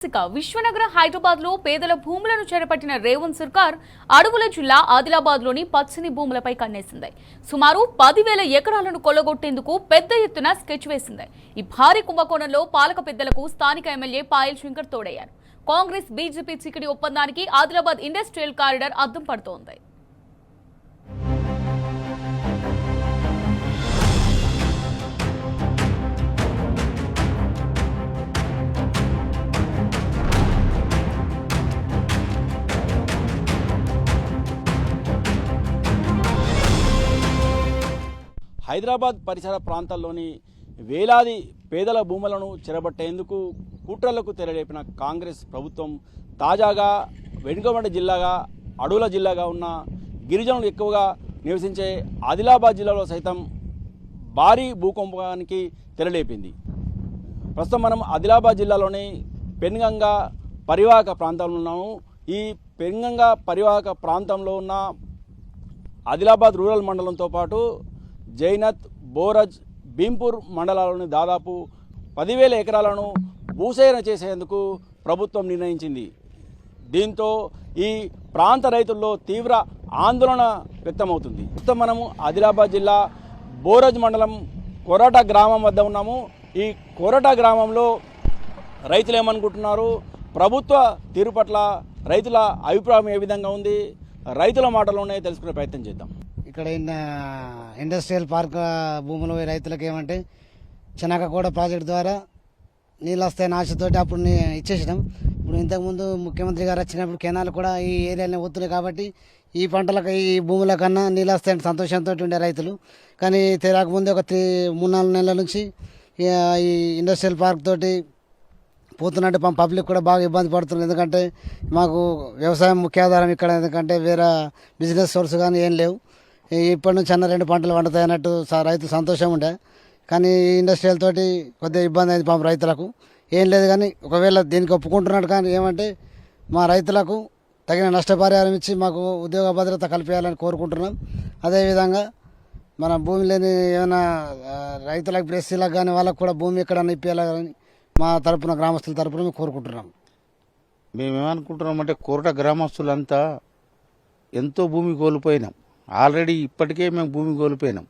విశ్వనగర హైదరాబాద్ లో పేదల భూములను చేపట్టిన రేవంత్ సర్కార్ అడవుల జిల్లా ఆదిలాబాద్ లోని పచ్చని భూములపై కన్నేసింది. సుమారు 10,000 ఎకరాలను కొల్లగొట్టేందుకు పెద్ద ఎత్తున స్కెచ్ వేసింది. ఈ భారీ కుంభకోణంలో పాలక పెద్దలకు స్థానిక ఎమ్మెల్యే పాయల్ శంకర్ తోడయ్యారు. కాంగ్రెస్ బీజేపీ చికిడి ఒప్పందానికి ఆదిలాబాద్ ఇండస్ట్రియల్ కారిడార్ అద్దం పడుతోంది. హైదరాబాద్ పరిసర ప్రాంతాల్లోని వేలాది పేదల భూములను చెరబట్టేందుకు కుట్రలకు తెరలేపిన కాంగ్రెస్ ప్రభుత్వం తాజాగా వెనుకబడిన జిల్లాగా అడవుల జిల్లాగా ఉన్న గిరిజనులు ఎక్కువగా నివసించే ఆదిలాబాద్ జిల్లాలో సైతం భారీ భూకంపానికి తెరలేపింది. ప్రస్తుతం మనం ఆదిలాబాద్ జిల్లాలోని పెన్గంగా పరివాహక ప్రాంతంలో ఉన్నాము. ఈ పెన్గంగా పరివాహక ప్రాంతంలో ఉన్న ఆదిలాబాద్ రూరల్ మండలంతో పాటు జైనత్, బోరజ్, భీంపూర్ మండలాల్లోని దాదాపు 10,000 ఎకరాలను భూసేకరణ చేసేందుకు ప్రభుత్వం నిర్ణయించింది. దీంతో ఈ ప్రాంత రైతుల్లో తీవ్ర ఆందోళన వ్యక్తమవుతుంది. ప్రస్తుతం మనము ఆదిలాబాద్ జిల్లా బోరజ్ మండలం కొరట గ్రామం వద్ద ఉన్నాము. ఈ కొరట గ్రామంలో రైతులు ఏమనుకుంటున్నారు, ప్రభుత్వ తీరు పట్ల రైతుల అభిప్రాయం ఏ విధంగా ఉంది, రైతుల మాటలోనే తెలుసుకునే ప్రయత్నం చేద్దాం. ఇక్కడ ఇండస్ట్రియల్ పార్క్ భూములు రైతులకు ఏమంటే చెనకగూడ ప్రాజెక్టు ద్వారా నీళ్ళు వస్తాయని ఆశతోటి అప్పుడు ఇచ్చేసినాం. ఇప్పుడు ఇంతకుముందు ముఖ్యమంత్రి గారు వచ్చినప్పుడు కెనాలు కూడా ఈ ఏరియాలో వస్తున్నాయి కాబట్టి ఈ పంటలకు ఈ భూముల కన్నా నీళ్ళు వస్తాయని సంతోషంతో ఉండే రైతులు. కానీ తిరగకముందు ఒక 3-4 నెలల నుంచి ఈ ఇండస్ట్రియల్ పార్క్ తోటి పోతున్నట్టు పబ్లిక్ కూడా బాగా ఇబ్బంది పడుతుంది. ఎందుకంటే మాకు వ్యవసాయం ముఖ్య ఆధారం ఇక్కడ. ఎందుకంటే వేరే బిజినెస్ సోర్స్ కానీ ఏం లేవు. ఇప్పటి నుంచి 2 పంటలు పండుతాయి అన్నట్టు రైతు సంతోషం ఉండే. కానీ ఇండస్ట్రియల్ తోటి కొద్దిగా ఇబ్బంది అయింది పాపం రైతులకు. ఏం లేదు కానీ ఒకవేళ దీనికి ఒప్పుకుంటున్నాడు కానీ ఏమంటే మా రైతులకు తగిన నష్టపరిహారం ఇచ్చి మాకు ఉద్యోగ భద్రత కల్పించాలని కోరుకుంటున్నాం. అదేవిధంగా మన భూమి లేని ఏమైనా రైతులకు ప్రెస్సీలకు కానీ వాళ్ళకు కూడా భూమి ఎక్కడన్నా ఇప్పించాలని మా తరపున గ్రామస్తుల తరపున మేము కోరుకుంటున్నాం. మేమేమనుకుంటున్నామంటే కోరట గ్రామస్తులంతా ఎంతో భూమి కోల్పోయినాం. ఆల్రెడీ ఇప్పటికే మేము భూమి కోల్పోయినాం.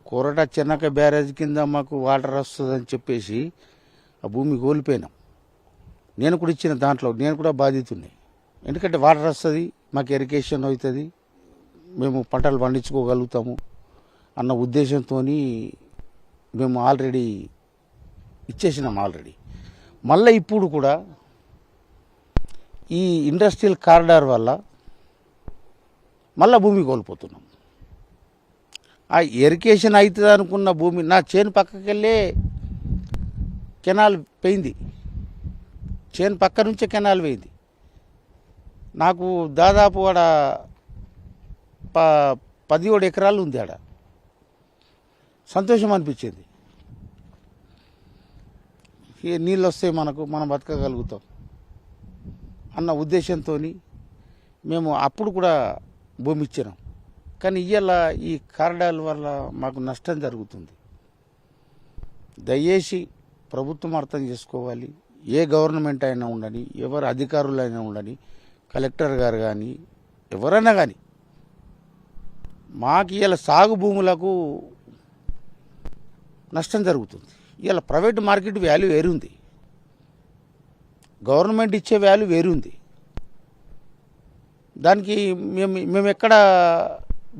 కొరట చెన్నక బ్యారేజ్ కింద మాకు వాటర్ వస్తుందని చెప్పేసి ఆ భూమి కోల్పోయినాం. నేను కూడా ఇచ్చిన దాంట్లో నేను కూడా బాధితుడిని. ఎందుకంటే వాటర్ వస్తుంది, మాకు ఇరిగేషన్ అవుతుంది, మేము పంటలు పండించుకోగలుగుతాము అన్న ఉద్దేశంతో మేము ఆల్రెడీ ఇచ్చేసినాం. మళ్ళీ ఇప్పుడు కూడా ఈ ఇండస్ట్రియల్ కారిడార్ వల్ల మళ్ళీ భూమి కోల్పోతున్నాం. ఆ ఇరిగేషన్ అవుతుంది అనుకున్న భూమి నా చేను పక్కకి వెళ్ళే కెనాల్ పోయింది. చేను పక్క నుంచే కెనాల్ పోయింది. నాకు దాదాపు ఆడ 17 ఎకరాలు ఉంది. ఆడ సంతోషం అనిపించింది. నీళ్ళు వస్తాయి మనం బతకగలుగుతాం అన్న ఉద్దేశంతో మేము అప్పుడు కూడా భూమి ఇచ్చినాం. కానీ ఇవాళ ఈ కారిడార్ వల్ల మాకు నష్టం జరుగుతుంది. దయచేసి ప్రభుత్వం అర్థం చేసుకోవాలి. ఏ గవర్నమెంట్ అయినా ఉండని, ఎవరు అధికారులైనా ఉండని, కలెక్టర్ గారు కానీ ఎవరైనా కానీ మాకు ఇవాళ సాగు భూములకు నష్టం జరుగుతుంది. ఇవాళ ప్రైవేట్ మార్కెట్ వాల్యూ వేరుంది, గవర్నమెంట్ ఇచ్చే వాల్యూ వేరుంది. దానికి మేము ఎక్కడ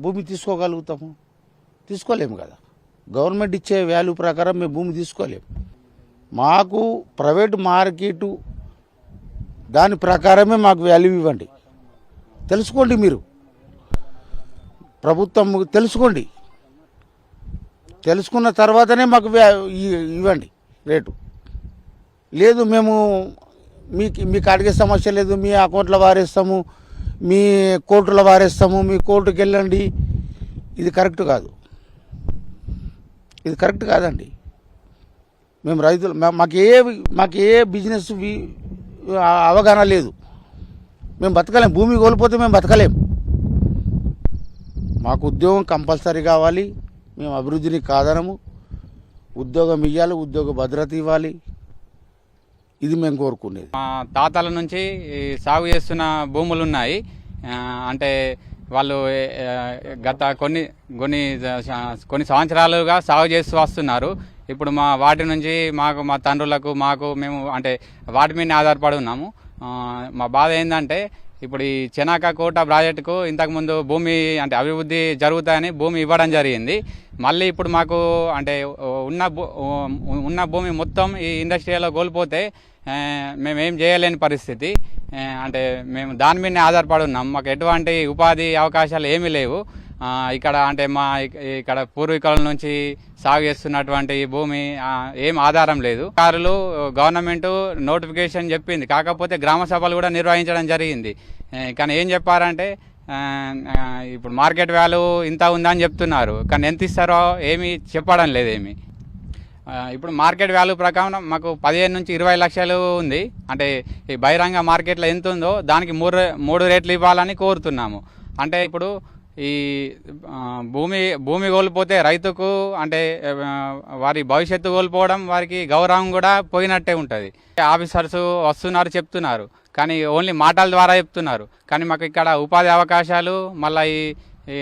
భూమి తీసుకోగలుగుతాము? తీసుకోలేము కదా. గవర్నమెంట్ ఇచ్చే వాల్యూ ప్రకారం మేము భూమి తీసుకోలేము. మాకు ప్రైవేట్ మార్కెట్ దాని ప్రకారమే మాకు వాల్యూ ఇవ్వండి. తెలుసుకోండి, మీరు ప్రభుత్వం తెలుసుకోండి. తెలుసుకున్న తర్వాతనే మాకు ఇవ్వండి రేటు. లేదు మేము మీకు అడిగే సమస్య లేదు, మీ అకౌంట్లో వారేస్తాము, మీ కోర్టులో వారేస్తాము, మీ కోర్టుకు వెళ్ళండి. ఇది కరెక్ట్ కాదు, ఇది కరెక్ట్ కాదండి. మేము రైతులు, మాకు ఏ బిజినెస్ అవగాహన లేదు. మేము బతకలేం. భూమి కోల్పోతే మేము బతకలేం. మాకు ఉద్యోగం కంపల్సరీ కావాలి. మేము అభివృద్ధిని కాదనము. ఉద్యోగం ఇవ్వాలి, ఉద్యోగ భద్రత ఇవ్వాలి. ఇది మేము కోరుకునేది. మా తాతల నుంచి ఈ సాగు చేస్తున్న భూములు ఉన్నాయి. అంటే వాళ్ళు గత కొన్ని సంవత్సరాలుగా సాగు చేస్తూ వస్తున్నారు. ఇప్పుడు వాటి నుంచి మా తండ్రులకు మేము అంటే వాటి మీద ఆధారపడి ఉన్నాము. మా బాధ ఏంటంటే ఇప్పుడు ఈ చెనాక కోట ప్రాజెక్టుకు ఇంతకుముందు భూమి అంటే అభివృద్ధి జరుగుతాయని భూమి ఇవ్వడం జరిగింది. మళ్ళీ ఇప్పుడు మాకు అంటే ఉన్న భూమి మొత్తం ఈ ఇండస్ట్రీలో కోల్పోతే మేమేం చేయలేని పరిస్థితి. అంటే మేము దాని మీదనే ఆధారపడి ఉన్నాం. మాకు ఎటువంటి ఉపాధి అవకాశాలు ఏమీ లేవు. ఇక్కడ అంటే ఇక్కడ పూర్వీకుల నుంచి సాగు చేస్తున్నటువంటి భూమి ఏం ఆధారం లేదు. గవర్నమెంట్ నోటిఫికేషన్ చెప్పింది, కాకపోతే గ్రామ సభలు కూడా నిర్వహించడం జరిగింది. కానీ ఏం చెప్పారంటే ఇప్పుడు మార్కెట్ వాల్యూ ఇంత ఉందని చెప్తున్నారు, కానీ ఎంత ఇస్తారో ఏమీ చెప్పడం లేదు. ఇప్పుడు మార్కెట్ వాల్యూ ప్రకారం మాకు 15 నుంచి 20 లక్షలు ఉంది. అంటే ఈ బహిరంగ మార్కెట్లో ఎంత ఉందో దానికి 3 రేట్లు ఇవ్వాలని కోరుతున్నాము. అంటే ఇప్పుడు ఈ భూమి కోల్పోతే రైతుకు అంటే వారి భవిష్యత్తు కోల్పోవడం, వారికి గౌరవం కూడా పోయినట్టే ఉంటుంది. ఆఫీసర్స్ వస్తున్నారు చెప్తున్నారు, కానీ ఓన్లీ మాటల ద్వారా చెప్తున్నారు. కానీ మాకు ఇక్కడ ఉపాధి అవకాశాలు, మళ్ళీ ఈ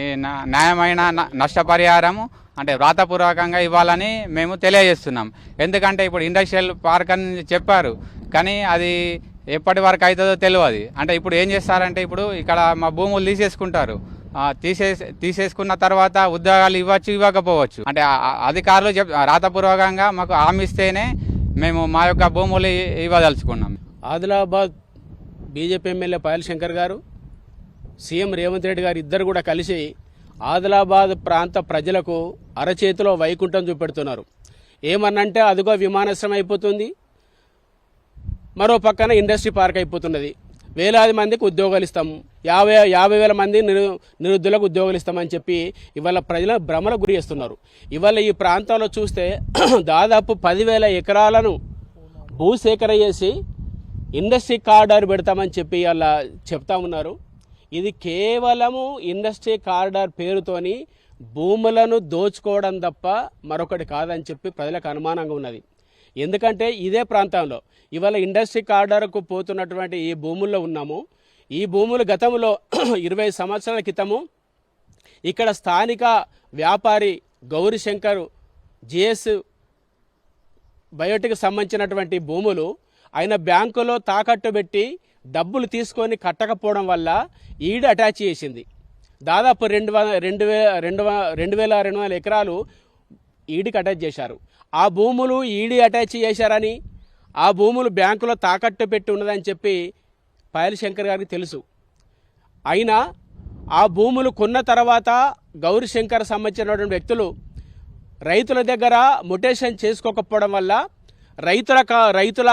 న్యాయమైన నష్టపరిహారము అంటే వ్రాతపూర్వకంగా ఇవ్వాలని మేము తెలియజేస్తున్నాం. ఎందుకంటే ఇప్పుడు ఇండస్ట్రియల్ పార్క్ అని చెప్పారు, కానీ అది ఎప్పటి వరకు అవుతుందో తెలియదు. అంటే ఇప్పుడు ఏం చేస్తారంటే ఇప్పుడు ఇక్కడ మా భూములు తీసేసుకుంటారు. తీసేసుకున్న తర్వాత ఉద్యోగాలు ఇవ్వకపోవచ్చు. అంటే అధికారులు రాతపూర్వకంగా మాకు హామీ ఇస్తేనే మేము మా యొక్క భూములు ఇవ్వదలుచుకున్నాం. ఆదిలాబాద్ బీజేపీ ఎమ్మెల్యే పాయల్ శంకర్ గారు, సీఎం రేవంత్ రెడ్డి గారు ఇద్దరు కూడా కలిసి ఆదిలాబాద్ ప్రాంత ప్రజలకు అరచేతిలో వైకుంఠం చూపెడుతున్నారు. ఏమన్నంటే అదిగో విమానాశ్రయం అయిపోతుంది, మరో పక్కన ఇండస్ట్రీ పార్క్ అయిపోతున్నది, వేలాది మందికి ఉద్యోగాలు ఇస్తాము, 50,000 మంది నిరుద్యోగులకు ఉద్యోగాలు ఇస్తామని చెప్పి ఇవాళ ప్రజల భ్రమల గురి చేస్తున్నారు. ఇవాళ ఈ ప్రాంతంలో చూస్తే దాదాపు 10,000 ఎకరాలను భూసేకరణ చేసి ఇండస్ట్రీ కారిడార్ పెడతామని చెప్పి అలా చెప్తా ఉన్నారు. ఇది కేవలము ఇండస్ట్రీ కారిడార్ పేరుతోని భూములను దోచుకోవడం తప్ప మరొకటి కాదని చెప్పి ప్రజలకు అనుమానంగా ఉన్నది. ఎందుకంటే ఇదే ప్రాంతంలో ఇవాళ ఇండస్ట్రీ కారిడార్కు పోతున్నటువంటి ఈ భూముల్లో ఉన్నాము. ఈ భూములు గతంలో 20 సంవత్సరాల క్రితము ఇక్కడ స్థానిక వ్యాపారి గౌరీశంకర్ జిఎస్ బయోటెక్ సంబంధించినటువంటి భూములు ఆయన బ్యాంకులో తాకట్టు పెట్టి డబ్బులు తీసుకొని కట్టకపోవడం వల్ల ఈడీ అటాచ్ చేసింది. దాదాపు 2,200 ఎకరాలు ఈడీకి అటాచ్ చేశారు. ఆ భూములు ఈడీ అటాచ్ చేశారని, ఆ భూములు బ్యాంకులో తాకట్టు పెట్టి ఉన్నదని చెప్పి పాయల్ శంకర్ గారికి తెలుసు. అయినా ఆ భూములు కొన్న తర్వాత గౌరీశంకర్ సంబంధించినటువంటి వ్యక్తులు రైతుల దగ్గర మొటేషన్ చేసుకోకపోవడం వల్ల రైతుల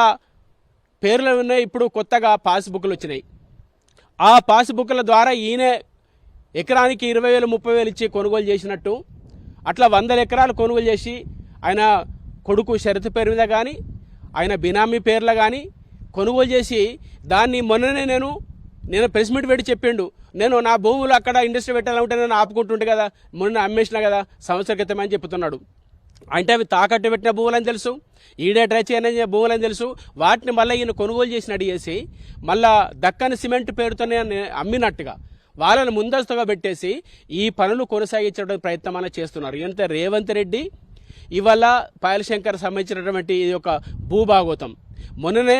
పేర్లు ఉన్నాయి. ఇప్పుడు కొత్తగా పాస్బుక్లు వచ్చినాయి. ఆ పాస్బుక్ల ద్వారా ఈయన ఎకరానికి 20,000 30,000 ఇచ్చి కొనుగోలు చేసినట్టు అట్లా 100 ఎకరాలు కొనుగోలు చేసి ఆయన కొడుకు షరతు పేరు మీద కానీ ఆయన బినామీ పేర్ల కానీ కొనుగోలు చేసి దాన్ని మొన్ననే నేను ప్రెస్ మీట్ పెట్టి చెప్పిండు, నేను నా భూములు అక్కడ ఇండస్ట్రీ పెట్టాలంటే నేను ఆపుకుంటుంటే కదా, మొన్న అమ్మేసినా కదా సంవత్సర క్రితం అని చెప్తున్నాడు. అంటే అవి తాకట్టు పెట్టిన భూములని తెలుసు, ఈడే ట్రై చేయని భూములని తెలుసు. వాటిని మళ్ళీ ఈయన కొనుగోలు చేసినట్టు చేసి మళ్ళా దక్కని సిమెంట్ పేరుతోనే అమ్మినట్టుగా వాళ్ళని ముందస్తుగా పెట్టేసి ఈ పనులు కొనసాగించే ప్రయత్నం అలా చేస్తున్నారు. ఎంత రేవంత్ రెడ్డి ఇవాళ పాయల్ శంకర్ సంబంధించినటువంటి ఇది ఒక భూభాగోతం. మొన్ననే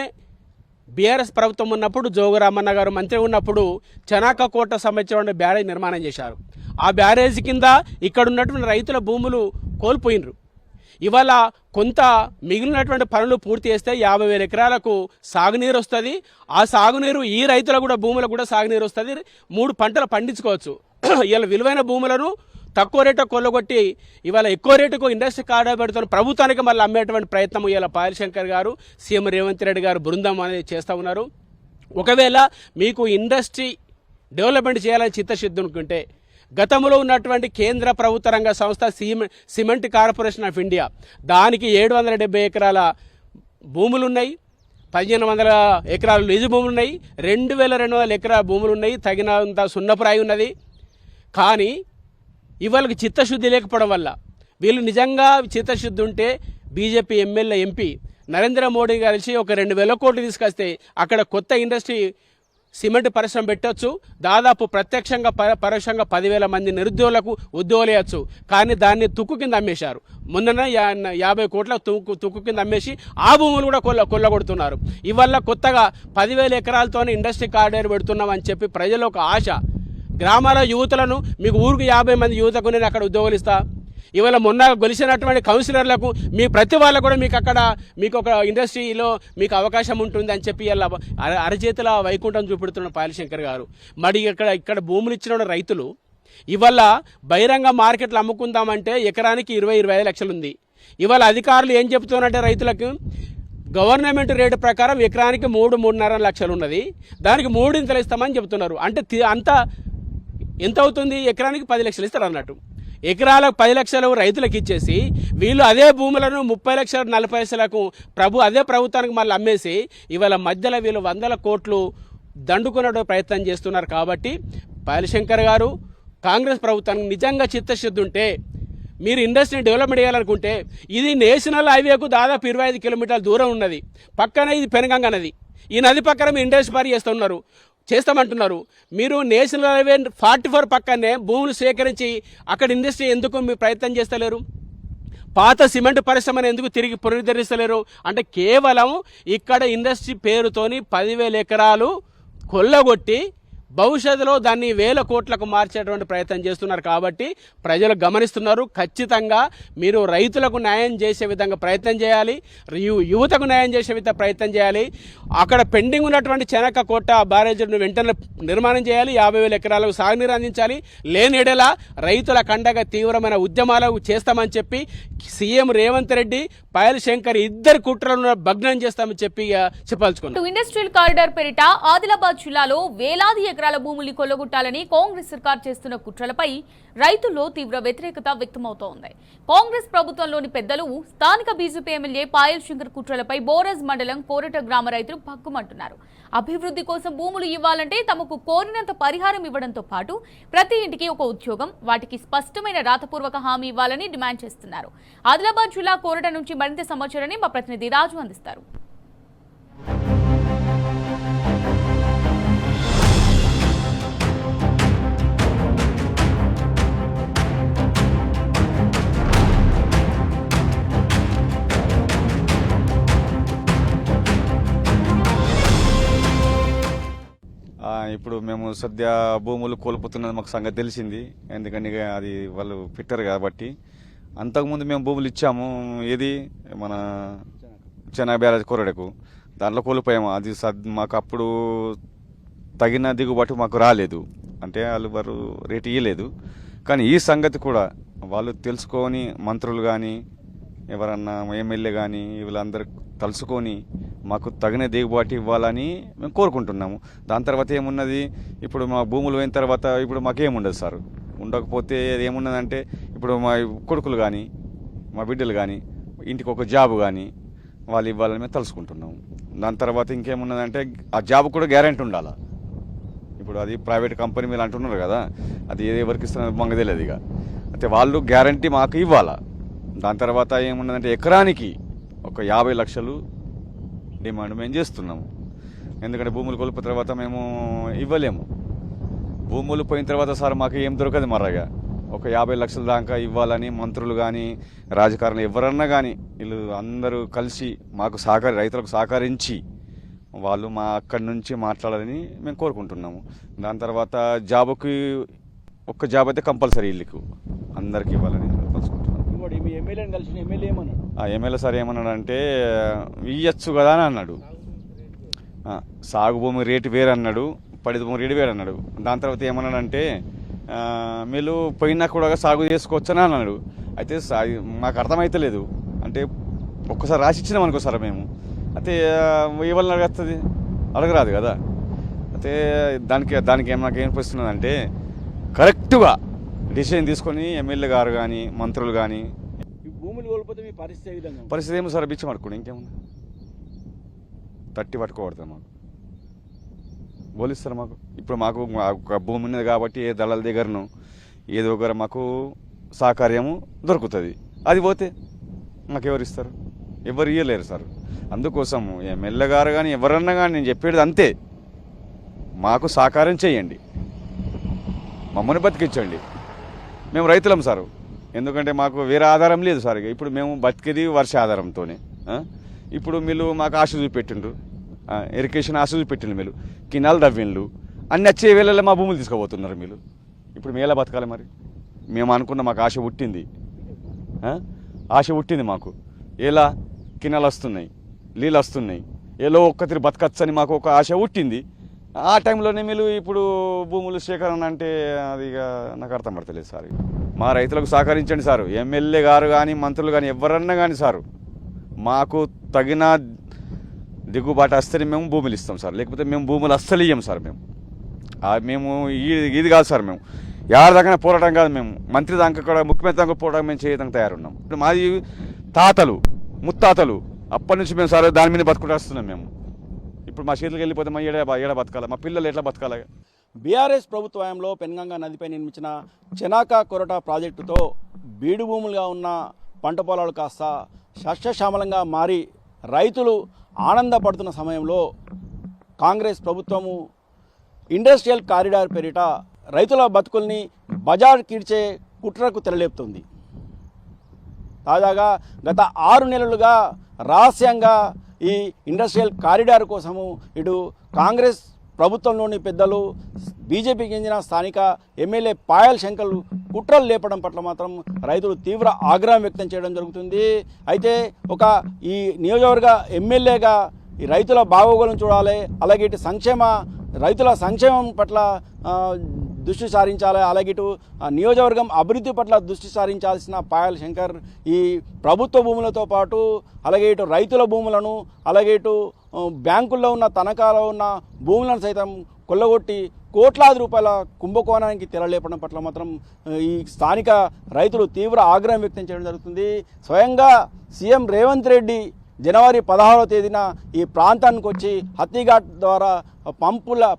బీఆర్ఎస్ ప్రభుత్వం ఉన్నప్పుడు జోగురామన్న గారు మంత్రి ఉన్నప్పుడు చెనాక కోట సంబంధించిన బ్యారేజ్ నిర్మాణం చేశారు. ఆ బ్యారేజ్ కింద ఇక్కడ ఉన్నటువంటి రైతుల భూములు కోల్పోయినరు. ఇవాళ కొంత మిగిలినటువంటి పనులు పూర్తి చేస్తే 50,000 ఎకరాలకు సాగునీరు వస్తుంది. ఆ సాగునీరు ఈ రైతుల కూడా భూములకు కూడా సాగునీరు వస్తుంది. 3 పంటలు పండించుకోవచ్చు. ఇలా విలువైన భూములను తక్కువ రేటు కొల్లగొట్టి ఇవాళ ఎక్కువ రేటుకు ఇండస్ట్రీ కార్డు పెడుతున్న ప్రభుత్వానికి మళ్ళీ అమ్మేటువంటి ప్రయత్నం ఇవాళ పాయల్ శంకర్ గారు, సీఎం రేవంత్ రెడ్డి గారు బృందం అనేది చేస్తూ ఉన్నారు. ఒకవేళ మీకు ఇండస్ట్రీ డెవలప్మెంట్ చేయాలని చిత్తశుద్ధి అనుకుంటే గతంలో ఉన్నటువంటి కేంద్ర ప్రభుత్వ రంగ సంస్థ సిమెంట్ కార్పొరేషన్ ఆఫ్ ఇండియా దానికి 770 ఎకరాల భూములున్నాయి, 1,500 ఎకరాలు లీజు భూములు ఉన్నాయి, 2,200 ఎకరాల భూములు ఉన్నాయి, తగినంత సున్నప్రాయి ఉన్నది. కానీ ఇవాళకి చిత్తశుద్ధి లేకపోవడం వల్ల వీళ్ళు నిజంగా చిత్తశుద్ధి ఉంటే BJP MLA MP Narendra Modi కలిసి ఒక 2,000 కోట్లు తీసుకొస్తే అక్కడ కొత్త ఇండస్ట్రీ సిమెంట్ పరిశ్రమ పెట్టొచ్చు. దాదాపు ప్రత్యక్షంగా పరోక్షంగా 10,000 మంది నిరుద్యోగులకు ఉద్యోగాలు ఇవ్వచ్చు. కానీ దాన్ని తుక్కు కింద అమ్మేశారు. మొన్న 50 కోట్ల తుక్కు కింద అమ్మేసి ఆ భూములు కూడా కొల్లగొడుతున్నారు. ఇవల్ల కొత్తగా 10,000 ఎకరాలతోనే ఇండస్ట్రీ కారిడార్ పెడుతున్నామని చెప్పి ప్రజలు ఒక ఆశ. గ్రామాల యువతలను మీకు ఊరికి 50 మంది యువతకు నేను అక్కడ ఉద్యోగాలు ఇస్తా. ఇవాళ మొన్న గెలిచినటువంటి కౌన్సిలర్లకు మీ ప్రతి వాళ్ళకు కూడా మీకు అక్కడ మీకు ఒక ఇండస్ట్రీలో మీకు అవకాశం ఉంటుంది అని చెప్పి ఇలా అరచేతుల వైకుంఠం చూపెడుతున్న పాయలశంకర్ గారు. మరి ఇక్కడ భూములు ఇచ్చిన రైతులు ఇవాళ బహిరంగ మార్కెట్లు అమ్ముకుందామంటే ఎకరానికి 20-25 లక్షలు ఉంది. ఇవాళ అధికారులు ఏం చెబుతున్నారంటే రైతులకు గవర్నమెంట్ రేటు ప్రకారం ఎకరానికి 3-3.5 లక్షలు ఉన్నది, దానికి 3 ఇస్తామని చెబుతున్నారు. అంటే అంతా ఎంత అవుతుంది? ఎకరానికి 10 లక్షలు ఇస్తారు అన్నట్టు. ఎకరాలకు 10 లక్షలు రైతులకు ఇచ్చేసి వీళ్ళు అదే భూములను 30 లక్షలు 40 లక్షలకు అదే ప్రభుత్వానికి మళ్ళీ అమ్మేసి ఇవాళ మధ్యలో వీళ్ళు 100 కోట్లు దండుకునే ప్రయత్నం చేస్తున్నారు. కాబట్టి పాయలశంకర్ గారు, కాంగ్రెస్ ప్రభుత్వానికి నిజంగా చిత్తశుద్ధి ఉంటే మీరు ఇండస్ట్రీని డెవలప్మెంట్ చేయాలనుకుంటే ఇది నేషనల్ హైవేకు దాదాపు 25 కిలోమీటర్ల దూరం ఉన్నది. పక్కన ఇది పెనుగంగ నది. ఈ నది పక్కన మీ ఇండస్ట్రీ పారి చేస్తామంటున్నారు. మీరు నేషనల్ హైవే 44 పక్కనే భూములు సేకరించి అక్కడ ఇండస్ట్రీ ఎందుకు మీరు ప్రయత్నం చేస్తలేరు? పాత సిమెంట్ పరిశ్రమను ఎందుకు తిరిగి పునరుద్ధరిస్తలేరు? అంటే కేవలం ఇక్కడ ఇండస్ట్రీ పేరుతోని 10,000 ఎకరాలు కొల్లగొట్టి భవిష్యత్తులో దాన్ని 1,000 కోట్లకు మార్చేటువంటి ప్రయత్నం చేస్తున్నారు. కాబట్టి ప్రజలు గమనిస్తున్నారు. ఖచ్చితంగా మీరు రైతులకు న్యాయం చేసే విధంగా ప్రయత్నం చేయాలి, యువతకు న్యాయం చేసే విధంగా ప్రయత్నం చేయాలి. అక్కడ పెండింగ్ ఉన్నటువంటి చెనక కోట బ్యారేజీలను వెంటనే నిర్మాణం చేయాలి. 50,000 ఎకరాలకు సాగునీరు అందించాలి. లేని ఎడల రైతుల కండగా తీవ్రమైన ఉద్యమాలు చేస్తామని చెప్పి సీఎం రేవంత్ రెడ్డి, పాయలశంకర్ ఇద్దరు కుట్రలను భగ్నం చేస్తామని చెప్పి చెప్పాల్చుకున్నారు. ఇండస్ట్రియల్ కారిడార్ పేరిట ఆదిలాబాద్ జిల్లాలో వేలాది ఎకరాల భూముల్ని కొల్లగొట్టాలని కాంగ్రెస్ సర్కార్ చేస్తున్న కుట్రలపై రైతుల్లో తీవ్ర వ్యతిరేకత వ్యక్తమవుతోంది. కాంగ్రెస్ ప్రభుత్వంలోని పెద్దలు స్థానిక బీజేపీ ఎమ్మెల్యే పాయలశంకర్ కుట్రలపై బోరజ్ మండలం కోరట గ్రామ రైతులు భగ్గుమంటున్నారు. అభివృద్ధి కోసం భూములు ఇవ్వాలంటే తమకు కోరినంత పరిహారం ఇవ్వడంతో పాటు ప్రతి ఇంటికి ఒక ఉద్యోగం, వాటికి స్పష్టమైన రాతపూర్వక హామీ ఇవ్వాలని డిమాండ్ చేస్తున్నారు. ఆదిలాబాద్ జిల్లా కోరట నుంచి మరింత సమాచారాన్ని మా ప్రతినిధి రాజు అందిస్తారు. ఇప్పుడు మేము సద్య భూములు కోల్పోతున్నది మాకు సంగతి తెలిసింది. ఎందుకంటే అది వాళ్ళు పెట్టారు కాబట్టి. అంతకుముందు మేము భూములు ఇచ్చాము. ఏది మన చెనా బ్యారేజ్ కొరడకు, దాంట్లో కోల్పోయాము. అది మాకు అప్పుడు తగిన దిగుబాటు మాకు రాలేదు. అంటే వాళ్ళు రేటు ఇవ్వలేదు. కానీ ఈ సంగతి కూడా వాళ్ళు తెలుసుకొని మంత్రులు కానీ ఎవరన్నా ఎమ్మెల్యే కానీ వీళ్ళందరూ తలుసుకొని మాకు తగిన దిగుబాటు ఇవ్వాలని మేము కోరుకుంటున్నాము. దాని తర్వాత ఏమున్నది, ఇప్పుడు మా భూములు అయిన తర్వాత ఇప్పుడు మాకేముండదు సార్. ఉండకపోతే ఏమున్నదంటే ఇప్పుడు మా కొడుకులు కానీ మా బిడ్డలు కానీ ఇంటికి ఒక జాబ్ కానీ వాళ్ళు ఇవ్వాలని మేము తలుసుకుంటున్నాము. దాని తర్వాత ఇంకేమున్నదంటే ఆ జాబ్ కూడా గ్యారెంటీ ఉండాలి. ఇప్పుడు అది ప్రైవేట్ కంపెనీ మీరు అంటున్నారు కదా, అది ఎవరికి ఇస్తున్నారు మాకు తెలియదు. ఇక అయితే వాళ్ళు గ్యారెంటీ మాకు ఇవ్వాలా. దాని తర్వాత ఏమున్నదంటే ఎకరానికి ఒక 50 లక్షలు డిమాండ్ మేము చేస్తున్నాము. ఎందుకంటే భూములు కోల్పోయిన తర్వాత మేము ఇవ్వలేము. భూములు పోయిన తర్వాత సార్ మాకు ఏం దొరకదు. మరగా ఒక 50 లక్షల దాకా ఇవ్వాలని మంత్రులు కానీ రాజకారణులు ఎవరన్నా కానీ వీళ్ళు అందరూ కలిసి మాకు రైతులకు సహకరించి వాళ్ళు మా అక్కడి నుంచి మాట్లాడాలని మేము కోరుకుంటున్నాము. దాని తర్వాత జాబుకి ఒక్క జాబ్ అయితే కంపల్సరీ ఇల్లుకు అందరికి ఇవ్వాలని తెలుసుకుంటున్నాం. ఆ ఎమ్మెల్యే సార్ ఏమన్నాడంటే ఇయ్యచ్చు కదా అని అన్నాడు. సాగు భూమి రేటు వేరు అన్నాడు, పడిద భూమి రేటు వేరు అన్నాడు. దాని తర్వాత ఏమన్నాడంటే మీరు పోయినా కూడా సాగు చేసుకోవచ్చని అన్నాడు. అయితే మాకు అర్థమైతలేదు. అంటే ఒక్కసారి రాసి ఇచ్చినాం అనుకో సార్ మేము, అయితే ఇవ్వాలని అడుగుతుంది, అడగరాదు కదా. అయితే దానికి నాకేమనిపిస్తున్నదంటే కరెక్ట్గా డిసిషన్ తీసుకొని ఎమ్మెల్యే గారు కానీ మంత్రులు కానీ భూములు కోల్పోతే మీ పరిస్థితి ఏమో సార్ బిచ్చం పట్టుకోండి, ఇంకేమన్నా తట్టి పట్టుకోబడతాం. మాకు బోలిస్తారు మాకు. ఇప్పుడు మాకు భూమి ఉన్నది కాబట్టి ఏ దళాల దగ్గరను ఏదో ఒకరు మాకు సహకార్యము దొరుకుతుంది. అది పోతే మాకు ఎవరు ఇస్తారు? ఎవరు ఇయ్యలేరు సార్. అందుకోసం ఎమ్మెల్యే గారు కానీ ఎవరన్నా కానీ నేను చెప్పేది అంతే, మాకు సహకారం చేయండి, మమ్మల్ని బతికించండి. మేము రైతులం సార్, ఎందుకంటే మాకు వేరే ఆధారం లేదు సార్. ఇప్పుడు మేము బతికేది వర్ష ఆధారంతోనే. ఇప్పుడు మీరు మాకు ఆశ చూపెట్టిండ్రు, ఇరిగేషన్ ఆశ చూపెట్టిండ్రు, మీరు కినాలు దవ్విండ్లు అన్ని వచ్చే వేళల్లో మా భూములు తీసుకుపోతున్నారు మీరు. ఇప్పుడు మేము ఎలా బతకాలి మరి? మేము అనుకున్న మాకు ఆశ పుట్టింది, ఆశ పుట్టింది మాకు. ఎలా కినాలు వస్తున్నాయి, నీళ్ళు వస్తున్నాయి, ఏలో ఒక్కతిరి బతకచ్చని మాకు ఒక ఆశ పుట్టింది. ఆ టైంలోనే మీరు ఇప్పుడు భూములు సేకరణ అంటే అది నాకు అర్థం పడతలేదు సార్. మా రైతులకు సహకరించండి సార్. ఎమ్మెల్యే గారు కానీ మంత్రులు కానీ ఎవరన్నా కానీ సారు, మాకు తగిన దిగుబాటు వస్తేనే మేము భూములు ఇస్తాం సార్, లేకపోతే మేము భూములు అస్సలు ఇయ్యం సార్. మేము ఇది కాదు సార్, మేము ఎవరి దాకా పోరాటం కాదు, మేము మంత్రి దాకా కూడా ముఖ్యమంత్రి దాకా పోరాటం మేము చేయడానికి తయారున్నాం. ఇప్పుడు మాది తాతలు ముత్తాతలు అప్పటి నుంచి మేము సార్ దాని మీద బతుకుంటూ వస్తున్నాం మేము. ఇప్పుడు మా చేతులకు వెళ్ళిపోతే మా ఏడ బతకాలి, మా పిల్లలు ఎట్లా బతకాలి? బీఆర్ఎస్ ప్రభుత్వ హయాంలో పెన్గంగా నదిపై నిర్మించిన చెనాక కొరట ప్రాజెక్టుతో బీడు భూములుగా ఉన్న పంట పొలాలు కాస్త సస్యశ్యామలంగా మారి రైతులు ఆనందపడుతున్న సమయంలో కాంగ్రెస్ ప్రభుత్వము ఇండస్ట్రియల్ కారిడార్ పేరిట రైతుల బతుకుల్ని బజార్ కీడ్చే కుట్రకు తెరలేపుతుంది. తాజాగా గత 6 నెలలుగా రహస్యంగా ఈ ఇండస్ట్రియల్ కారిడార్ కోసము ఇటు కాంగ్రెస్ ప్రభుత్వంలోని పెద్దలు, బీజేపీకి చెందిన స్థానిక ఎమ్మెల్యే పాయల్ శంకర్ కుట్రలు లేపడం పట్ల మాత్రం రైతులు తీవ్ర ఆగ్రహం వ్యక్తం చేయడం జరుగుతుంది. అయితే ఈ నియోజకవర్గ ఎమ్మెల్యేగా ఈ రైతుల బాగోగులను చూడాలి, అలాగే ఇటు రైతుల సంక్షేమం పట్ల దృష్టి సారించాలి, అలాగే ఇటు నియోజకవర్గం అభివృద్ధి పట్ల దృష్టి సారించాల్సిన పాయల్ శంకర్ ఈ ప్రభుత్వ భూములతో పాటు అలాగే ఇటు రైతుల భూములను, అలాగే ఇటు బ్యాంకుల్లో ఉన్న తనఖాలో ఉన్న భూములను సైతం కొల్లగొట్టి కోట్లాది రూపాయల కుంభకోణానికి తెరలేపడం పట్ల మాత్రం ఈ స్థానిక రైతులు తీవ్ర ఆగ్రహం వ్యక్తం చేయడం జరుగుతుంది. స్వయంగా సీఎం రేవంత్ రెడ్డి జనవరి 16వ తేదీన ఈ ప్రాంతానికి వచ్చి హత్తిఘాట్ ద్వారా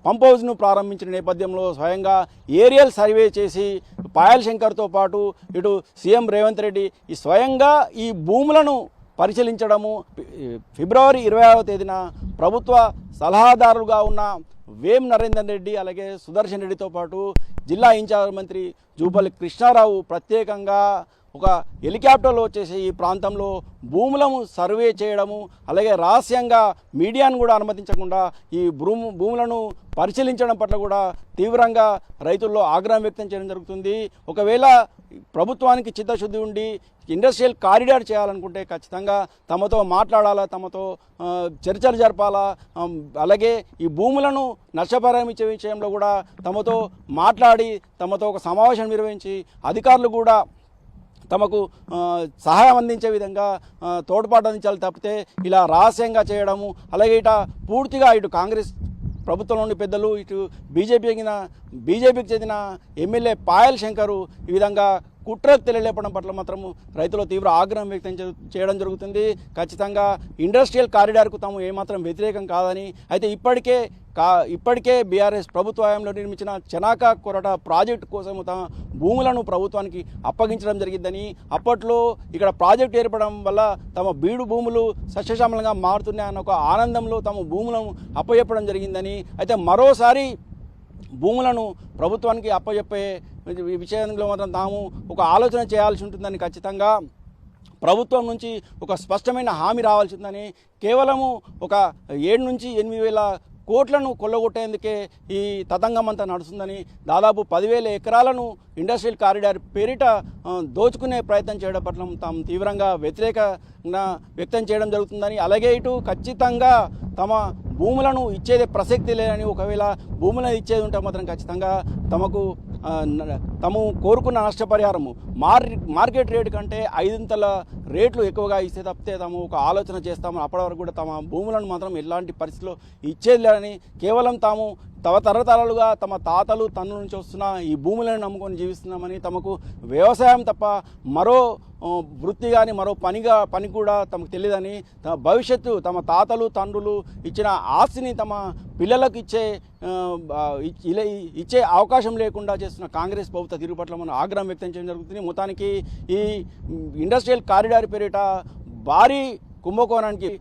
పంప్ హౌస్ను ప్రారంభించిన నేపథ్యంలో స్వయంగా ఏరియల్ సర్వే చేసి పాయల్ శంకర్తో పాటు ఇటు సీఎం రేవంత్ రెడ్డి స్వయంగా ఈ భూములను పరిశీలించడము, ఫిబ్రవరి 26వ తేదీన ప్రభుత్వ సలహాదారులుగా ఉన్న వేం నరేందర్ రెడ్డి అలాగే సుదర్శన్ రెడ్డితో పాటు జిల్లా ఇన్ఛార్జ్ మంత్రి జూపల్లి కృష్ణారావు ప్రత్యేకంగా ఒక హెలికాప్టర్లో వచ్చేసి ఈ ప్రాంతంలో భూములను సర్వే చేయడము, అలాగే రహస్యంగా మీడియాను కూడా అనుమతించకుండా ఈ భూములను పరిశీలించడం పట్ల కూడా తీవ్రంగా రైతుల్లో ఆగ్రహం వ్యక్తం చేయడం జరుగుతుంది. ఒకవేళ ప్రభుత్వానికి చిత్తశుద్ధి ఉండి ఇండస్ట్రియల్ కారిడార్ చేయాలనుకుంటే ఖచ్చితంగా తమతో మాట్లాడాలా, తమతో చర్చలు జరపాలా, అలాగే ఈ భూములను నష్టపరిమించే విషయంలో కూడా తమతో మాట్లాడి తమతో ఒక సమావేశం నిర్వహించి అధికారులు కూడా తమకు సహాయం అందించే విధంగా తోడ్పాటు అందించాలి తప్పితే ఇలా రహస్యంగా చేయడము, అలాగే పూర్తిగా ఇటు కాంగ్రెస్ ప్రభుత్వంలోని పెద్దలు ఇటు బీజేపీకి చెందిన ఎమ్మెల్యే పాయల్ శంకరు ఈ విధంగా కుట్రకు తెలియలేపడం పట్ల మాత్రం రైతులు తీవ్ర ఆగ్రహం వ్యక్తం చేయడం జరుగుతుంది. ఖచ్చితంగా ఇండస్ట్రియల్ కారిడార్కు తాము ఏమాత్రం వ్యతిరేకం కాదని, అయితే ఇప్పటికే బీఆర్ఎస్ ప్రభుత్వ హయాంలో నిర్మించిన చెనాక కొరట ప్రాజెక్టు కోసం తమ భూములను ప్రభుత్వానికి అప్పగించడం జరిగిందని, అప్పట్లో ఇక్కడ ప్రాజెక్టు ఏర్పడడం వల్ల తమ బీడు భూములు సస్యశ్యామలంగా మారుతున్నాయన్న ఒక ఆనందంలో తమ భూములను అప్పచెప్పడం జరిగిందని, అయితే మరోసారి భూములను ప్రభుత్వానికి అప్పచెప్పే విషయంలో మాత్రం తాము ఒక ఆలోచన చేయాల్సి ఉంటుందని, ఖచ్చితంగా ప్రభుత్వం నుంచి ఒక స్పష్టమైన హామీ రావాల్సి ఉందని, కేవలము ఒక 7 నుంచి 8 వేల కోట్లను కొల్లగొట్టేందుకే ఈ తతంగం అంతా నడుస్తుందని, దాదాపు 10,000 ఎకరాలను ఇండస్ట్రియల్ కారిడార్ పేరిట దోచుకునే ప్రయత్నం చేయడం పట్ల తాము తీవ్రంగా వ్యతిరేకంగా వ్యక్తం చేయడం జరుగుతుందని, అలాగే ఇటు ఖచ్చితంగా తమ భూములను ఇచ్చేదే ప్రసక్తి లేదని, ఒకవేళ భూములను ఇచ్చేది ఉంటే మాత్రం ఖచ్చితంగా తాము కోరుకున్న నష్టపరిహారము మార్కెట్ రేటు కంటే 5 రేట్లు ఎక్కువగా ఇస్తే తప్పితే తాము ఒక ఆలోచన చేస్తాము. అప్పటి వరకు కూడా తమ భూములను మాత్రం ఎలాంటి పరిస్థితిలో ఇచ్చేది లేదని, కేవలం తాము తరతరాలుగా తమ తాతలు తన్ను నుంచి వస్తున్న ఈ భూములను నమ్ముకొని జీవిస్తున్నామని, తమకు వ్యవసాయం తప్ప మరో వృత్తి కానీ మరో పని కూడా తమకు తెలియదని, తమ భవిష్యత్తు తమ తాతలు తండ్రులు ఇచ్చిన ఆస్తిని తమ పిల్లలకు ఇచ్చే అవకాశం లేకుండా చేస్తున్న కాంగ్రెస్ ప్రభుత్వ తీరు పట్ల మనం ఆగ్రహం వ్యక్తం చేయడం జరుగుతుంది. మొత్తానికి ఈ ఇండస్ట్రియల్ కారిడార్ పేరిట భారీ కుంభకోణానికి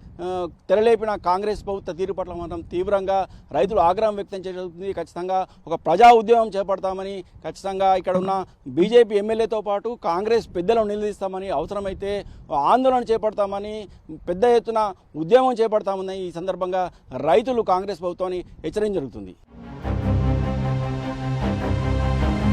తెరలేపిన కాంగ్రెస్ ప్రభుత్వ తీరు పట్ల మాత్రం తీవ్రంగా రైతులు ఆగ్రహం వ్యక్తం చేస్తుంది. ఖచ్చితంగా ఒక ప్రజా ఉద్యమం చేపడతామని, ఖచ్చితంగా ఇక్కడ ఉన్న బీజేపీ ఎమ్మెల్యేతో పాటు కాంగ్రెస్ పెద్దలను నిలదీస్తామని, అవసరమైతే ఆందోళన చేపడతామని, పెద్ద ఎత్తున ఉద్యమం చేపడతామని ఈ సందర్భంగా రైతులు కాంగ్రెస్ ప్రభుత్వాన్ని హెచ్చరించడం జరుగుతుంది.